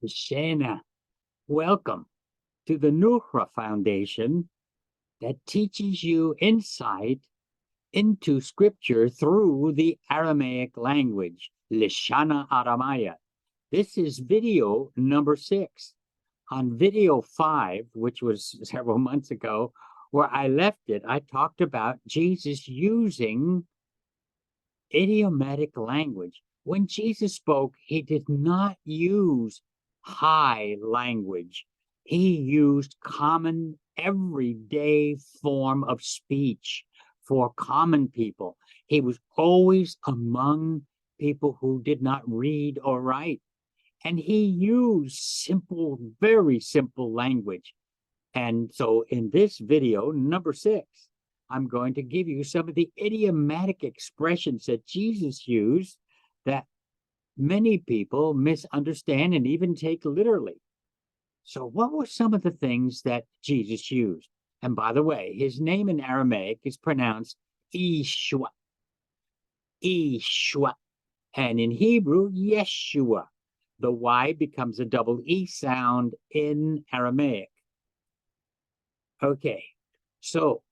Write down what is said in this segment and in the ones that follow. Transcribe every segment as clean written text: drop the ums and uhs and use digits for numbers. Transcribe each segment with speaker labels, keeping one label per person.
Speaker 1: Shana, welcome to the Nuhra Foundation that teaches you insight into scripture through the Aramaic language, Lishana Aramaya. This is video number 6. On video 5, which was several months ago, where I left it, I talked about Jesus using idiomatic language. When Jesus spoke, he did not use high language. He used common, everyday form of speech for common people. He was always among people who did not read or write. And he used simple, very simple language. And so in this video, number 6, I'm going to give you some of the idiomatic expressions that Jesus used that many people misunderstand and even take literally. So what were some of the things that Jesus used? And by the way, his name in Aramaic is pronounced Ishua. Ishua. And in Hebrew, Yeshua. The Y becomes a double E sound in Aramaic. Okay, so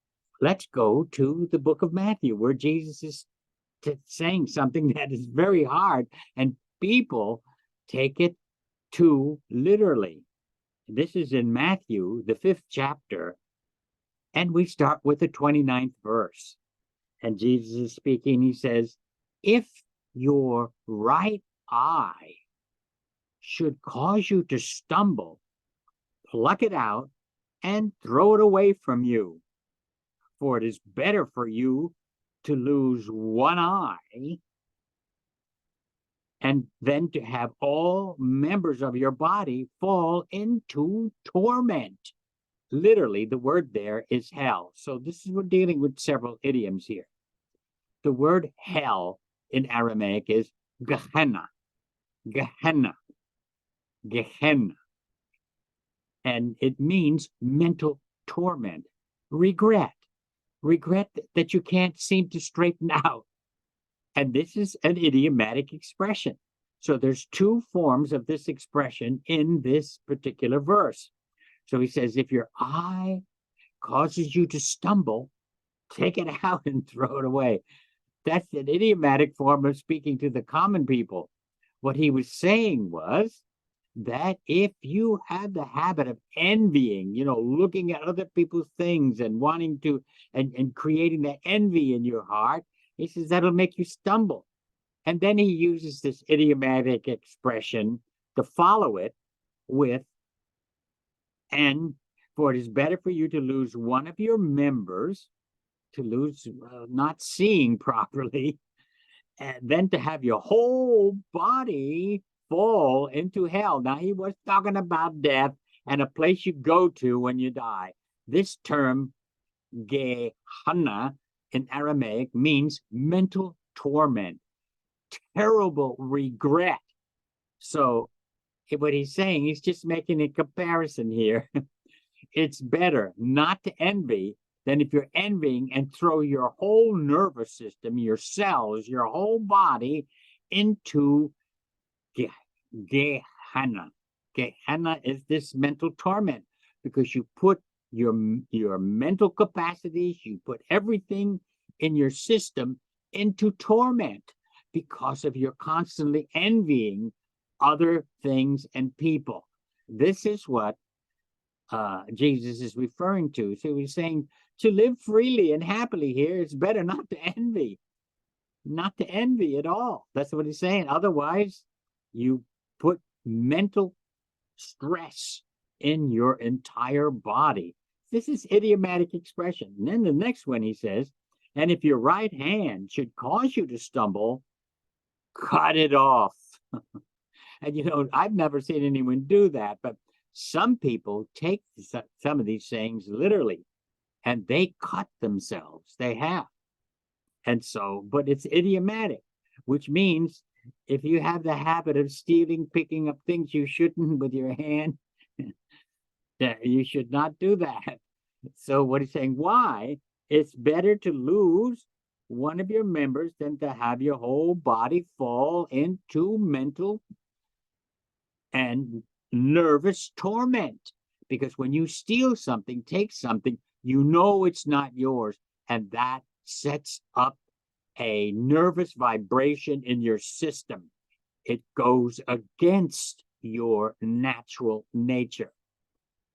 Speaker 1: let's go to the book of Matthew, where Jesus is saying something that is very hard, and people take it too literally. This is in Matthew, the 5th chapter, and we start with the 29th verse. And Jesus is speaking, he says, if your right eye should cause you to stumble, pluck it out and throw it away from you. For it is better for you to lose one eye and then to have all members of your body fall into torment. Literally, the word there is hell. So this is, we're dealing with several idioms here. The word hell in Aramaic is Gehenna. Gehenna. Gehenna. And it means mental torment, regret that you can't seem to straighten out. And this is an idiomatic expression. So there's 2 forms of this expression in this particular verse. So he says, if your eye causes you to stumble, take it out and throw it away. That's an idiomatic form of speaking to the common people. What he was saying was that if you have the habit of envying, looking at other people's things and wanting to, and creating that envy in your heart, he says that'll make you stumble. And then he uses this idiomatic expression to follow it with, and for it is better for you to lose one of your members, to lose not seeing properly, and then to have your whole body fall into hell. Now, he was talking about death and a place you go to when you die. This term, Gehenna, in Aramaic means mental torment, terrible regret. So what he's saying, he's just making a comparison here. It's better not to envy than if you're envying and throw your whole nervous system, your cells, your whole body into Gehenna. Gehenna is this mental torment because you put your mental capacities, you put everything in your system into torment because of your constantly envying other things and people. This is what Jesus is referring to. So he's saying to live freely and happily here, it's better not to envy at all. That's what he's saying. Otherwise, you put mental stress in your entire body. This is idiomatic expression. And then the next one he says, and if your right hand should cause you to stumble, cut it off. And I've never seen anyone do that, but some people take some of these sayings literally, and they cut themselves. They have. And so, but it's idiomatic, which means if you have the habit of stealing, picking up things you shouldn't with your hand, you should not do that. So what he's saying, why? It's better to lose one of your members than to have your whole body fall into mental and nervous torment. Because when you steal something, take something, you know it's not yours, and that sets up a nervous vibration in your system. It goes against your natural nature.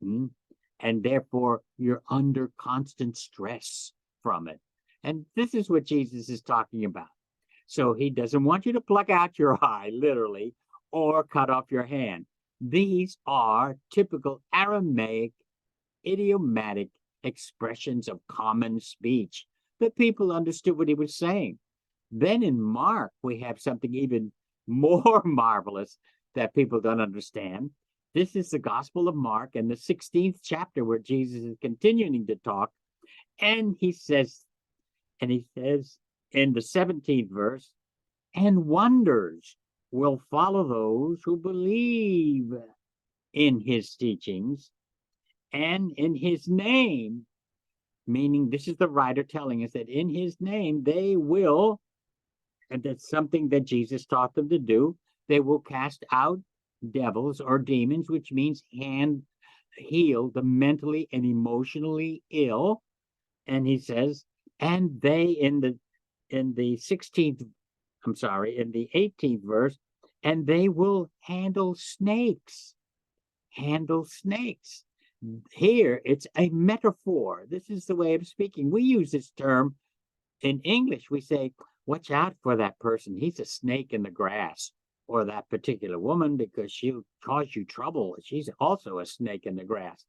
Speaker 1: And therefore, you're under constant stress from it. And this is what Jesus is talking about. So he doesn't want you to pluck out your eye, literally, or cut off your hand. These are typical Aramaic, idiomatic expressions of common speech that people understood what he was saying. Then in Mark, we have something even more marvelous that people don't understand. This is the Gospel of Mark and the 16th chapter where Jesus is continuing to talk. And he says in the 17th verse, and wonders will follow those who believe in his teachings and in his name, meaning this is the writer telling us that in his name they will, and that's something that Jesus taught them to do, they will cast out devils or demons, which means heal the mentally and emotionally ill. And he says, and they in the 16th, I'm sorry, in the 18th verse, and they will handle snakes. Handle snakes. Here, it's a metaphor. This is the way of speaking. We use this term in English. We say, watch out for that person. He's a snake in the grass. Or that particular woman, because she'll cause you trouble. She's also a snake in the grass.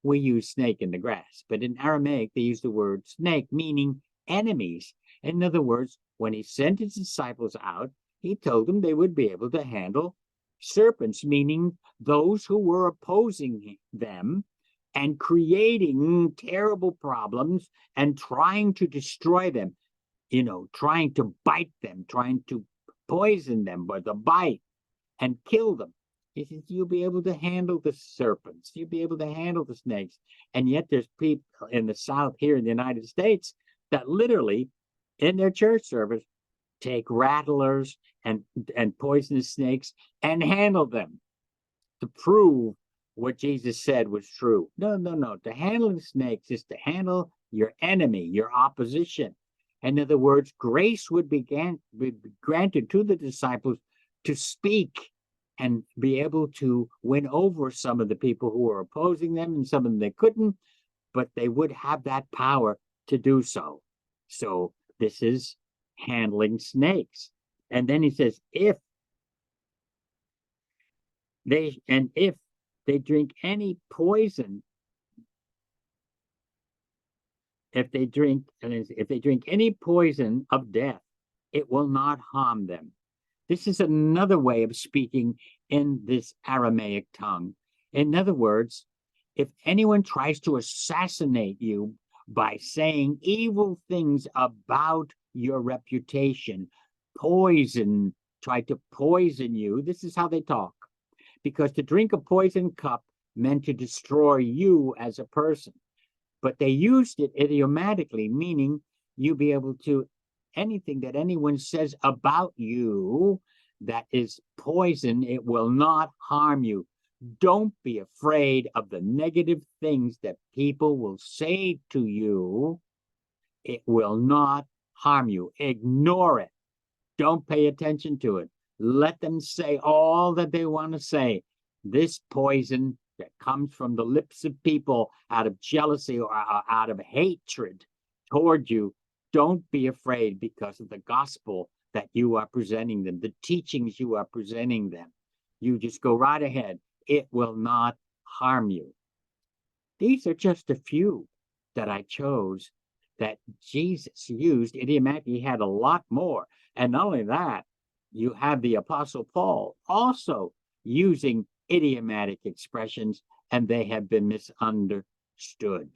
Speaker 1: We use snake in the grass. But in Aramaic, they use the word snake, meaning enemies. In other words, when he sent his disciples out, he told them they would be able to handle serpents, meaning those who were opposing them and creating terrible problems and trying to destroy them, trying to bite them, trying to poison them with a bite and kill them. He says, you'll be able to handle the serpents. You'll be able to handle the snakes. And yet there's people in the South here in the United States that literally in their church service take rattlers and poisonous snakes and handle them to prove what Jesus said was true. No. To handle snakes is to handle your enemy, your opposition. In other words, grace would be granted to the disciples to speak and be able to win over some of the people who were opposing them, and some of them they couldn't, but they would have that power to do so. So this is handling snakes. And then he says, if they drink any poison, if they drink any poison of death, it will not harm them. This is another way of speaking in this Aramaic tongue. In other words, if anyone tries to assassinate you by saying evil things about your reputation, try to poison you, this is how they talk. Because to drink a poison cup meant to destroy you as a person. But they used it idiomatically, meaning you be able to, anything that anyone says about you that is poison, it will not harm you. Don't be afraid of the negative things that people will say to you. It will not harm you. Ignore it. Don't pay attention to it. Let them say all that they want to say. This poison that comes from the lips of people out of jealousy or out of hatred toward you, don't be afraid because of the gospel that you are presenting them, the teachings you are presenting them. You just go right ahead. It will not harm you. These are just a few that I chose that Jesus used idiomatically. He had a lot more. And not only that, you have the Apostle Paul also using idiomatic expressions, and they have been misunderstood.